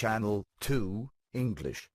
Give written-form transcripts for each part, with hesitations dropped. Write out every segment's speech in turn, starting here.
Channel 2, English.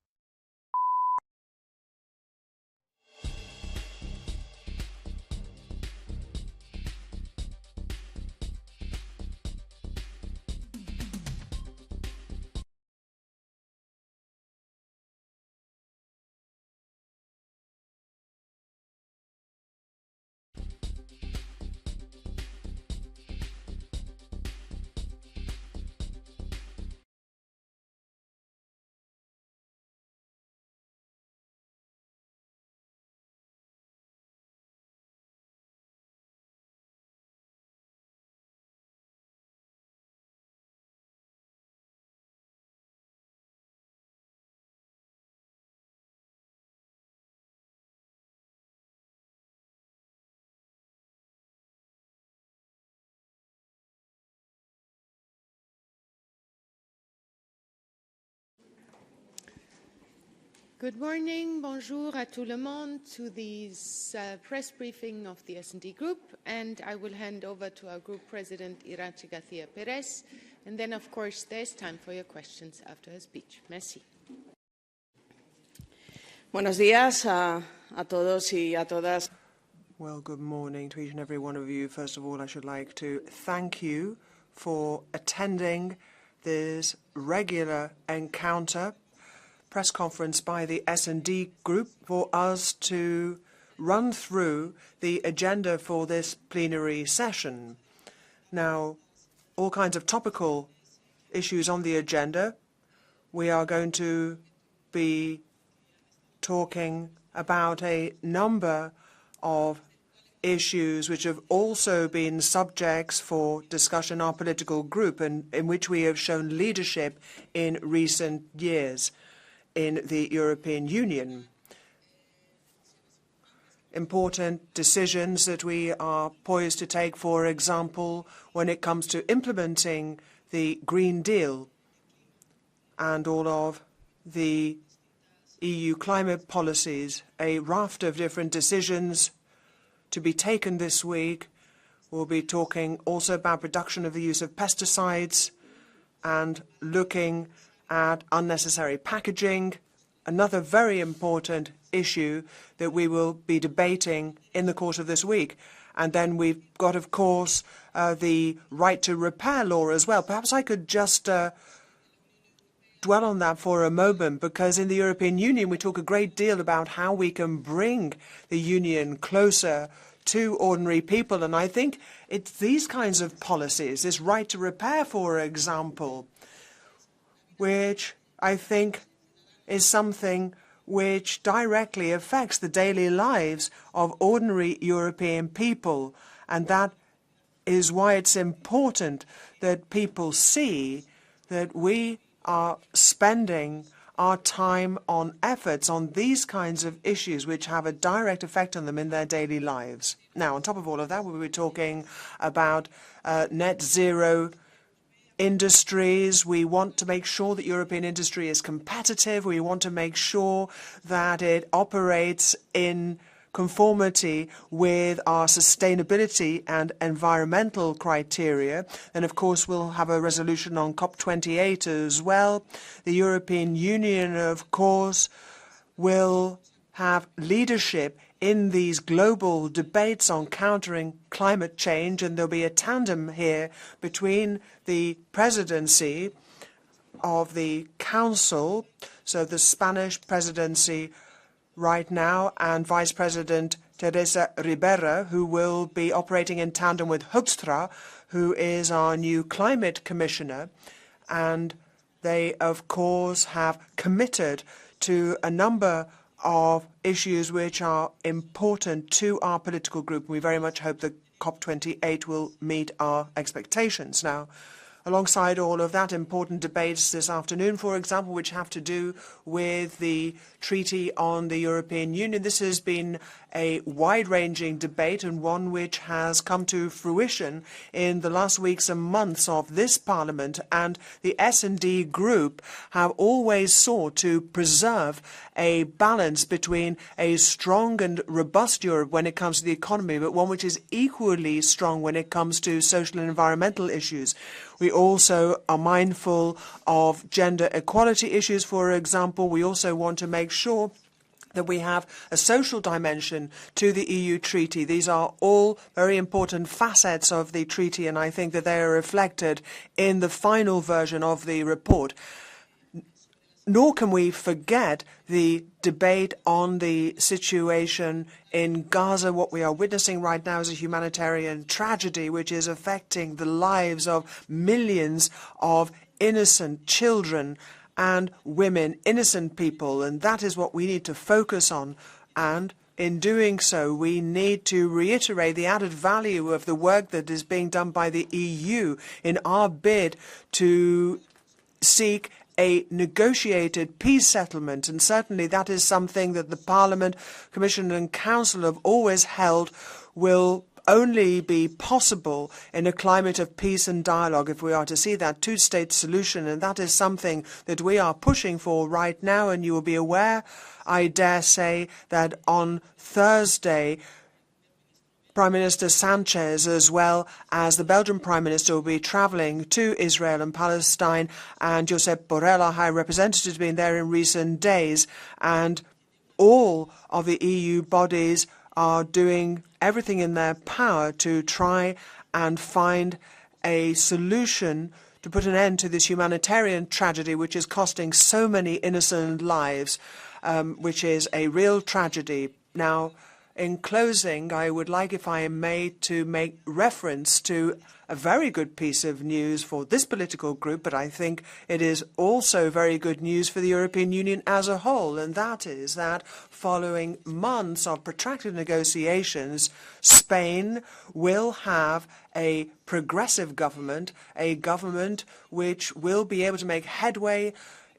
Good morning, bonjour à tout le monde to this press briefing of the S&D Group, and I will hand over to our Group President, Iratxe García Perez, and then, of course, there's time for your questions after her speech. Merci. Buenos días a todos y a todas. Well, good morning to each and every one of you. First of all, I should like to thank you for attending this regular encounter press conference by the S&D Group for us to run through the agenda for this plenary session. Now, all kinds of topical issues on the agenda. We are going to be talking about a number of issues which have also been subjects for discussion in our political group and in which we have shown leadership in recent years in the European Union. Important decisions that we are poised to take, for example, when it comes to implementing the Green Deal and all of the EU climate policies, a raft of different decisions to be taken this week. We'll be talking also about reduction of the use of pesticides and looking at unnecessary packaging, another very important issue that we will be debating in the course of this week. And then we've got, of course, the right to repair law as well. Perhaps I could just dwell on that for a moment, because in the European Union we talk a great deal about how we can bring the Union closer to ordinary people. And I think it's these kinds of policies, this right to repair, for example, which I think is something which directly affects the daily lives of ordinary European people. And that is why it's important that people see that we are spending our time on efforts on these kinds of issues which have a direct effect on them in their daily lives. Now, on top of all of that, we'll be talking about net zero industries. We want to make sure that European industry is competitive. We want to make sure that it operates in conformity with our sustainability and environmental criteria. And of course, we'll have a resolution on COP28 as well. The European Union, of course, will have leadership in these global debates on countering climate change, and there'll be a tandem here between the presidency of the Council, so the Spanish presidency right now, and Vice President Teresa Ribera, who will be operating in tandem with Hoekstra, who is our new climate commissioner. And they, of course, have committed to a number of issues which are important to our political group. We very much hope that COP28 will meet our expectations. Now, alongside all of that, important debates this afternoon, for example, which have to do with the Treaty on the European Union. This has been a wide-ranging debate and one which has come to fruition in the last weeks and months of this Parliament, and the S&D Group have always sought to preserve a balance between a strong and robust Europe when it comes to the economy, but one which is equally strong when it comes to social and environmental issues. We also are mindful of gender equality issues, for example. We also want to make sure that we have a social dimension to the EU treaty. These are all very important facets of the treaty, and I think that they are reflected in the final version of the report. Nor can we forget the debate on the situation in Gaza. What we are witnessing right now is a humanitarian tragedy which is affecting the lives of millions of innocent children and women, innocent people, and that is what we need to focus on. And in doing so, we need to reiterate the added value of the work that is being done by the EU in our bid to seek a negotiated peace settlement. And certainly that is something that the Parliament, Commission and Council have always held will only be possible in a climate of peace and dialogue if we are to see that two-state solution. And that is something that we are pushing for right now. And you will be aware, I dare say, that on Thursday, Prime Minister Sanchez, as well as the Belgian Prime Minister, will be travelling to Israel and Palestine. And Josep Borrell, our High Representative, has been there in recent days. And all of the EU bodies are doing everything in their power to try and find a solution to put an end to this humanitarian tragedy which is costing so many innocent lives, which is a real tragedy. Now, in closing, I would like, if I may, to make reference to a very good piece of news for this political group, but I think it is also very good news for the European Union as a whole, and that is that following months of protracted negotiations, Spain will have a progressive government, a government which will be able to make headway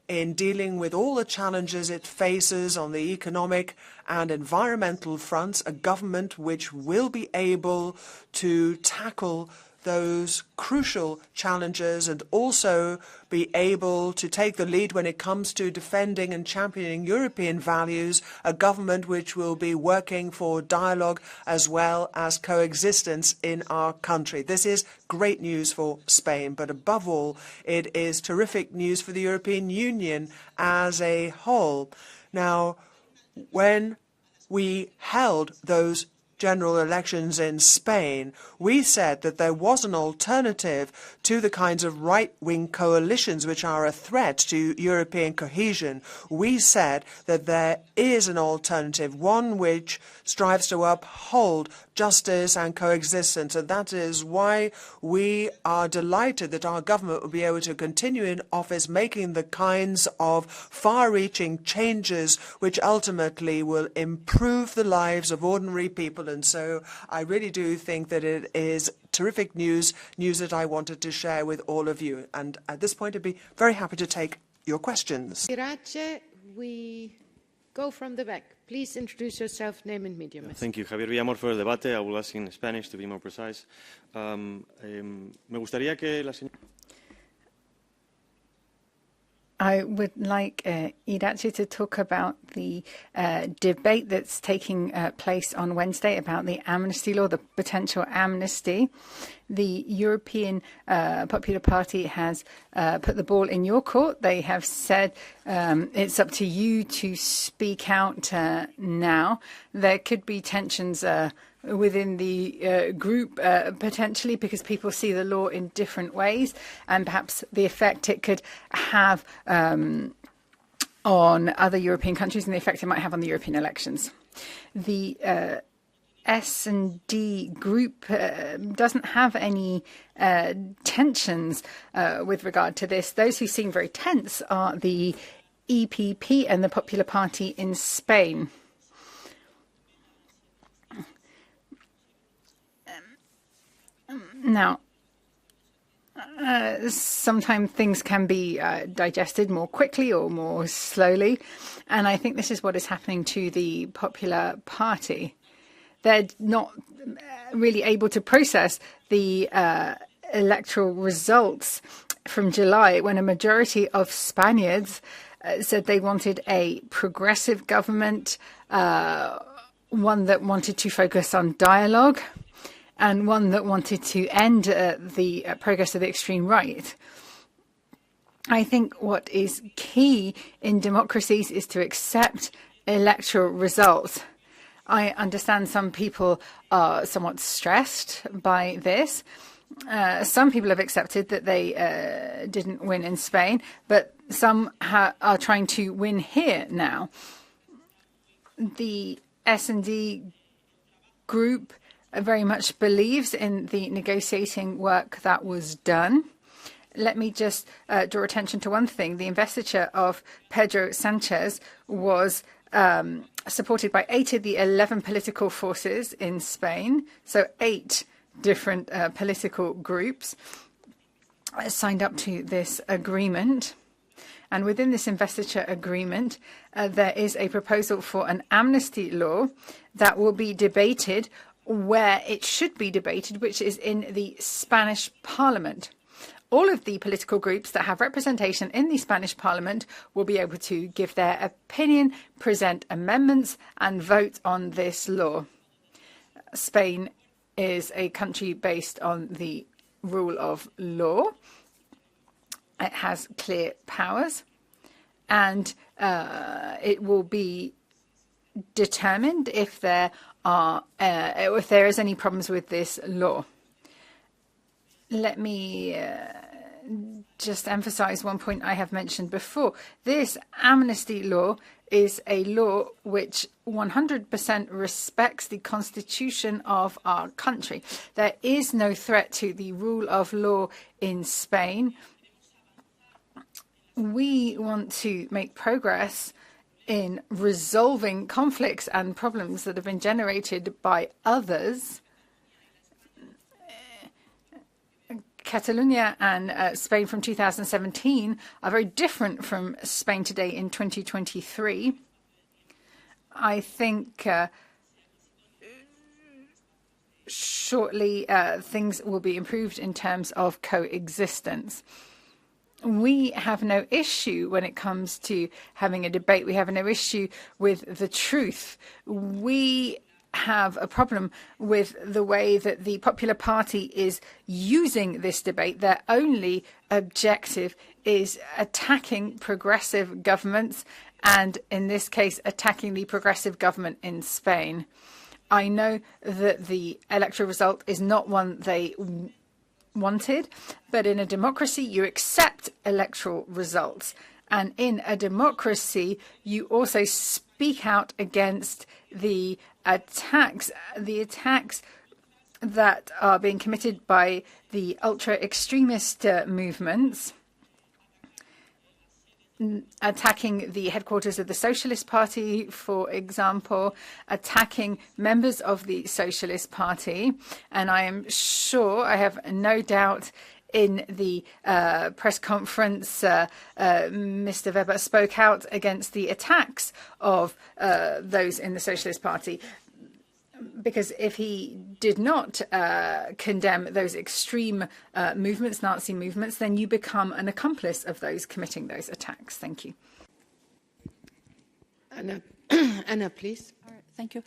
in dealing with all the challenges it faces on the economic and environmental fronts, a government which will be able to tackle those crucial challenges and also be able to take the lead when it comes to defending and championing European values, a government which will be working for dialogue as well as coexistence in our country. This is great news for Spain, but above all, it is terrific news for the European Union as a whole. Now, when we held those general elections in Spain, we said that there was an alternative to the kinds of right-wing coalitions which are a threat to European cohesion. We said that there is an alternative, one which strives to uphold justice and coexistence, and that is why we are delighted that our government will be able to continue in office, making the kinds of far-reaching changes which ultimately will improve the lives of ordinary people. And so I really do think that it is terrific news that I wanted to share with all of you. And at this point, I'd be very happy to take your questions. Iratxe, we go from the back. Please introduce yourself, name and medium. Thank you. Javier Villamor for the debate. I will ask in Spanish to be more precise. Me gustaría que la señora... I would like Iratxe to talk about the debate that's taking place on Wednesday about the amnesty law, the potential amnesty. The European Popular Party has put the ball in your court. They have said it's up to you to speak out now. There could be tensions within the group, potentially, because people see the law in different ways, and perhaps the effect it could have on other European countries and the effect it might have on the European elections. The S&D group doesn't have any tensions with regard to this. Those who seem very tense are the EPP and the Popular Party in Spain. Now, sometimes things can be digested more quickly or more slowly, and I think this is what is happening to the Popular Party. They're not really able to process the electoral results from July, when a majority of Spaniards said they wanted a progressive government, one that wanted to focus on dialogue. and one that wanted to end the progress of the extreme right. I think what is key in democracies is to accept electoral results. I understand some people are somewhat stressed by this. Some people have accepted that they didn't win in Spain, but some are trying to win here now. The S&D group very much believes in the negotiating work that was done. Let me just draw attention to one thing. The investiture of Pedro Sanchez was supported by 8 of the 11 political forces in Spain, so 8 different political groups signed up to this agreement. And within this investiture agreement, there is a proposal for an amnesty law that will be debated where it should be debated, which is in the Spanish Parliament. All of the political groups that have representation in the Spanish Parliament will be able to give their opinion, present amendments, and vote on this law. Spain is a country based on the rule of law. It has clear powers, and it will be determined if there is any problems with this law. Let me just emphasize one point I have mentioned before. This amnesty law is a law which 100% respects the constitution of our country. There is no threat to the rule of law in Spain. We want to make progress in resolving conflicts and problems that have been generated by others. Catalonia and Spain from 2017 are very different from Spain today in 2023. I think shortly things will be improved in terms of coexistence. We have no issue when it comes to having a debate. We have no issue with the truth. We have a problem with the way that the Popular Party is using this debate. Their only objective is attacking progressive governments, and in this case, attacking the progressive government in Spain. I know that the electoral result is not one they wanted, but in a democracy, you accept electoral results. And in a democracy, you also speak out against the attacks that are being committed by the ultra-extremist movements, attacking the headquarters of the Socialist Party, for example, attacking members of the Socialist Party. And I am sure, I have no doubt, in the press conference, Mr. Weber spoke out against the attacks of those in the Socialist Party. Because if he did not condemn those extreme movements, Nazi movements, then you become an accomplice of those committing those attacks. Thank you. Anna, please. Thank you.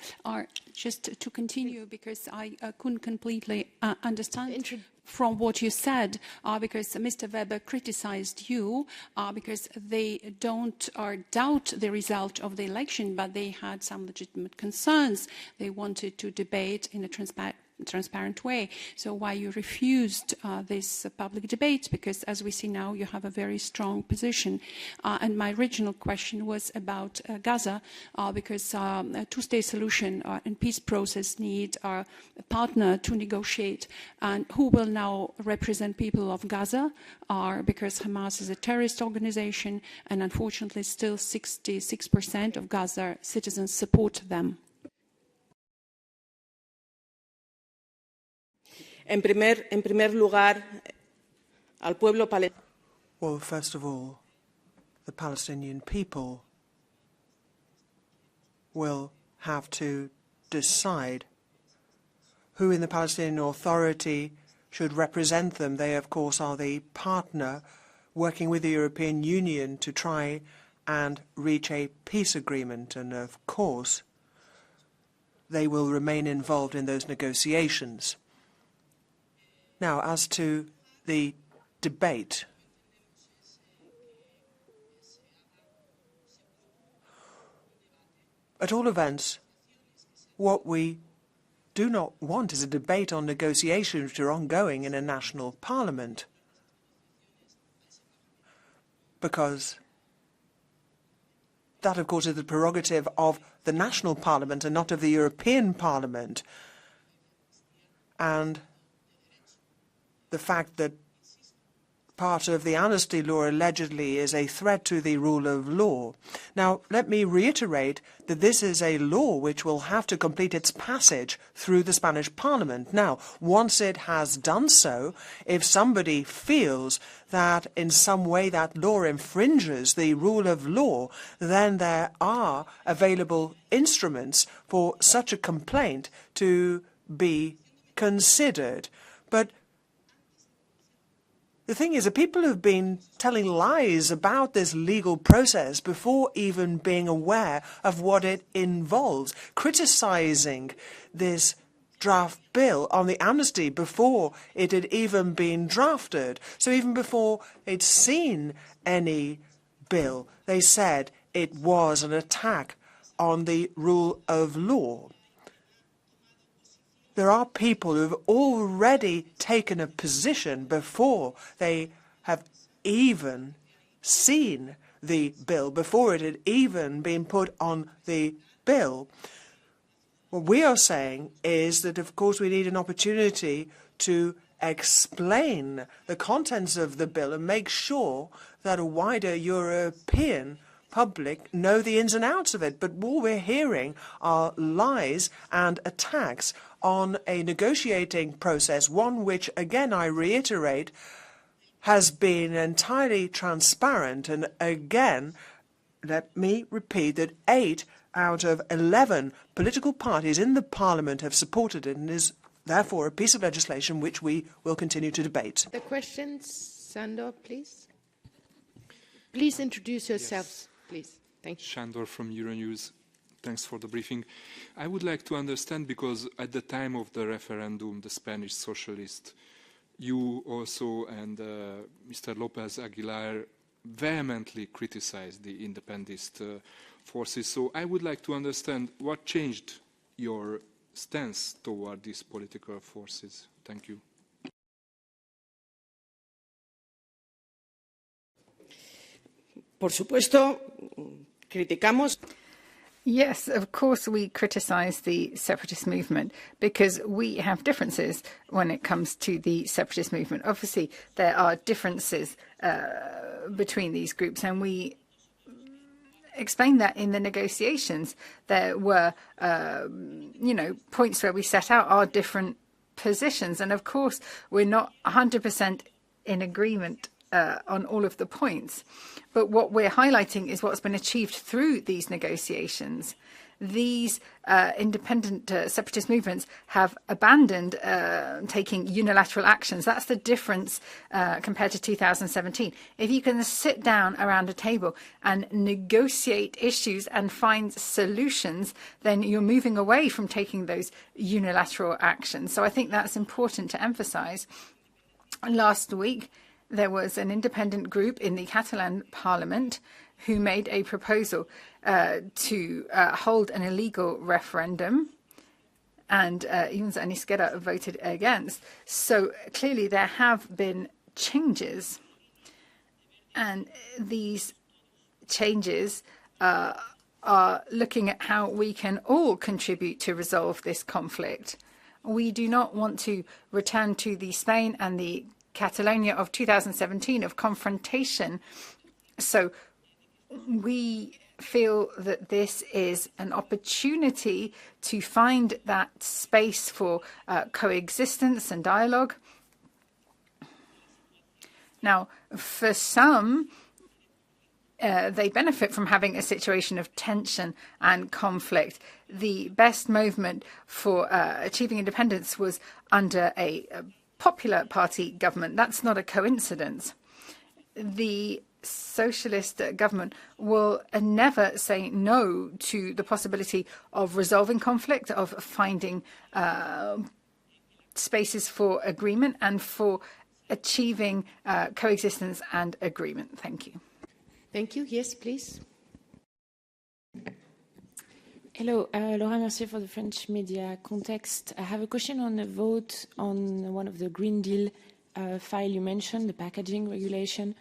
Just to continue, because I couldn't completely understand from what you said, because Mr. Weber criticized you because they don't doubt the result of the election, but they had some legitimate concerns. They wanted to debate in a transparent way. So why you refused this public debate? Because as we see now, you have a very strong position. And my original question was about Gaza, because a two-state solution and peace process need a partner to negotiate. And who will now represent people of Gaza? Because Hamas is a terrorist organization, and unfortunately still 66% of Gaza citizens support them. En primer lugar, al pueblo palestino. Well, first of all, the Palestinian people will have to decide who in the Palestinian Authority should represent them. They, of course, are the partner working with the European Union to try and reach a peace agreement. And, of course, they will remain involved in those negotiations. Now, as to the debate, at all events, what we do not want is a debate on negotiations which are ongoing in a national parliament, because that, of course, is the prerogative of the national parliament and not of the European Parliament. And the fact that part of the amnesty law allegedly is a threat to the rule of law. Now, let me reiterate that this is a law which will have to complete its passage through the Spanish Parliament. Now, once it has done so, if somebody feels that in some way that law infringes the rule of law, then there are available instruments for such a complaint to be considered. But the thing is that people have been telling lies about this legal process before even being aware of what it involves, criticizing this draft bill on the amnesty before it had even been drafted. So even before they'd seen any bill, they said it was an attack on the rule of law. There are people who have already taken a position before they have even seen the bill, before it had even been put on the bill. What we are saying is that, of course, we need an opportunity to explain the contents of the bill and make sure that a wider European public know the ins and outs of it. But what we're hearing are lies and attacks on a negotiating process, one which, again, I reiterate, has been entirely transparent. And again, let me repeat that 8 out of 11 political parties in the Parliament have supported it, and is therefore a piece of legislation which we will continue to debate. The questions, Sandor, please. Please introduce yourselves, please. Thank you. Sandor from Euronews. Thanks for the briefing. I would like to understand, because at the time of the referendum, the Spanish socialists, you also and Mr. López Aguilar vehemently criticized the independentist forces. So I would like to understand what changed your stance toward these political forces. Thank you. Por supuesto, criticamos. Yes, of course we criticise the separatist movement because we have differences when it comes to the separatist movement. Obviously, there are differences between these groups, and we explained that in the negotiations. There were, points where we set out our different positions, and of course, we're not 100% in agreement on all of the points. But what we're highlighting is what's been achieved through these negotiations. These independent separatist movements have abandoned taking unilateral actions. That's the difference compared to 2017. If you can sit down around a table and negotiate issues and find solutions, then you're moving away from taking those unilateral actions. So I think that's important to emphasize. Last week, there was an independent group in the Catalan parliament who made a proposal to hold an illegal referendum, and Junts and Esquerra voted against. So clearly there have been changes, and these changes are looking at how we can all contribute to resolve this conflict. We do not want to return to the Spain and the Catalonia of 2017 of confrontation. So we feel that this is an opportunity to find that space for coexistence and dialogue. Now, for some, they benefit from having a situation of tension and conflict. The best movement for achieving independence was under a Popular Party government. That's not a coincidence. The socialist government will never say no to the possibility of resolving conflict, of finding spaces for agreement and for achieving coexistence and agreement. Thank you. Thank you. Yes, please. Hello, Laura Mercier for the French media Context. I have a question on the vote on one of the Green Deal file you mentioned, the packaging regulation.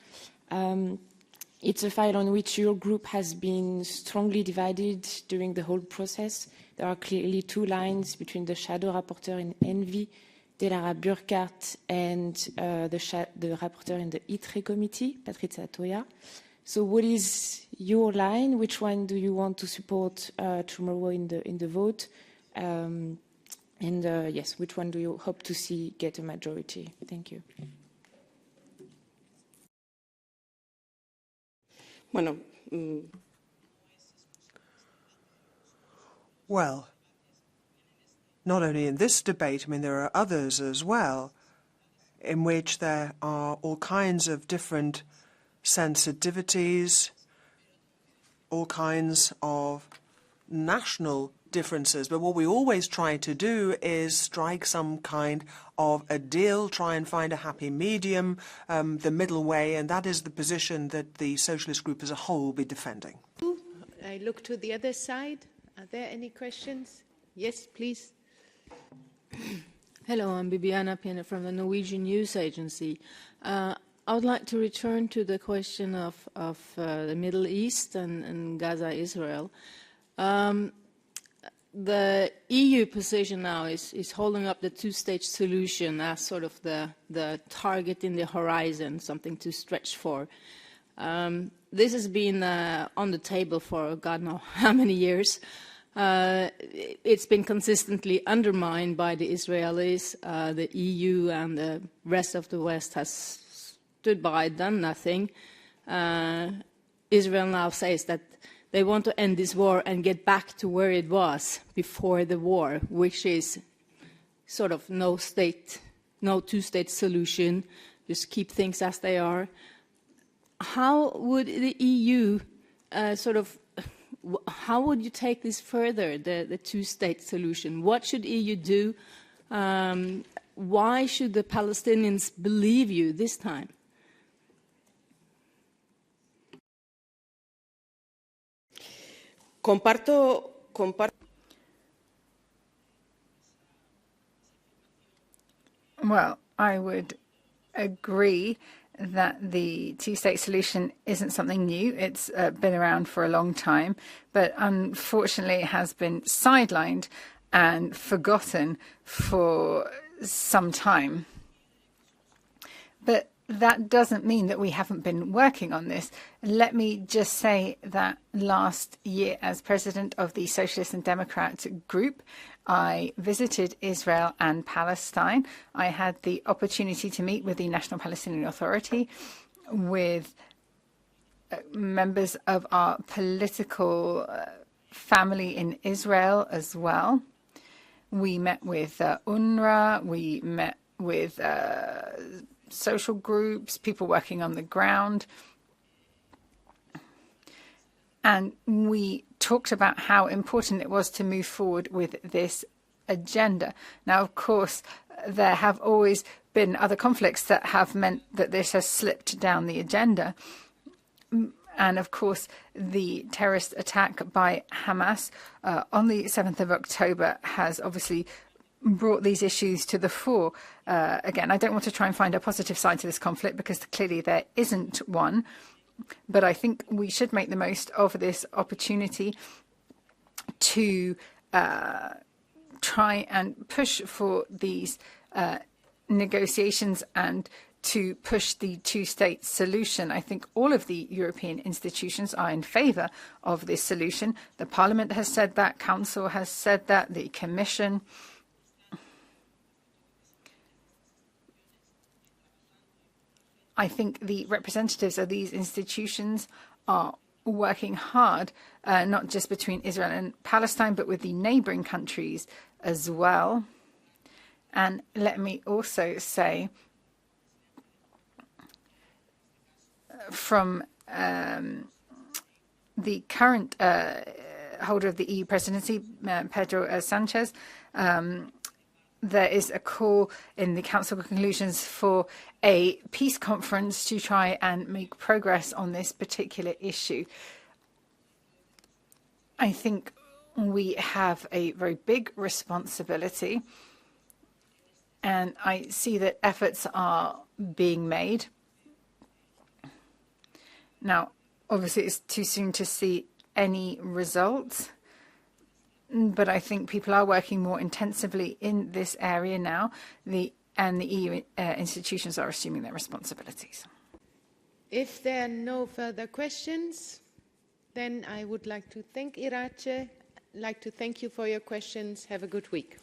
It's a file on which your group has been strongly divided during the whole process. There are clearly two lines between the shadow rapporteur in Envy, Delara Burkhardt, and the rapporteur in the ITRE committee, Patrizia Toia. So what is your line? Which one do you want to support tomorrow in the vote? Yes, which one do you hope to see get a majority? Thank you. Bueno, Well, not only in this debate, I mean, there are others as well, in which there are all kinds of different sensitivities, all kinds of national differences. But what we always try to do is strike some kind of a deal, try and find a happy medium, the middle way, and that is the position that the Socialist Group as a whole will be defending. I look to the other side. Are there any questions? Yes, please. Hello, I'm Bibiana Pena from the Norwegian News Agency. I would like to return to the question of the Middle East and Gaza, Israel. The EU position now is holding up the two-stage solution as sort of the target in the horizon, something to stretch for. This has been on the table for God knows how many years. It's been consistently undermined by the Israelis. The EU and the rest of the West has stood by, done nothing. Israel now says that they want to end this war and get back to where it was before the war, which is sort of no two-state solution, just keep things as they are. How would the EU how would you take this further, the two-state solution? What should EU do? Why should the Palestinians believe you this time? comparto. Well, I would agree that the two-state solution isn't something new. It's been around for a long time, but unfortunately it has been sidelined and forgotten for some time. But that doesn't mean that we haven't been working on this. Let me just say that last year, as president of the Socialist and Democrat group, I visited Israel and Palestine. I had the opportunity to meet with the National Palestinian Authority, with members of our political family in Israel as well. We met with UNRWA, we met with social groups, people working on the ground. And we talked about how important it was to move forward with this agenda. Now, of course, there have always been other conflicts that have meant that this has slipped down the agenda. And, of course, the terrorist attack by Hamas on the 7th of October has obviously brought these issues to the fore. Again, I don't want to try and find a positive side to this conflict because clearly there isn't one. But I think we should make the most of this opportunity to try and push for these negotiations and to push the two-state solution. I think all of the European institutions are in favour of this solution. The Parliament has said that, Council has said that, the Commission. I think the representatives of these institutions are working hard, not just between Israel and Palestine, but with the neighbouring countries as well. And let me also say, from the current holder of the EU presidency, Pedro Sanchez, there is a call in the Council conclusions for a peace conference to try and make progress on this particular issue. I think we have a very big responsibility, and I see that efforts are being made. Now, obviously, it's too soon to see any results, but I think people are working more intensively in this area now, and the EU institutions are assuming their responsibilities. If there are no further questions, then I would like to thank Iratxe, like to thank you for your questions. Have a good week.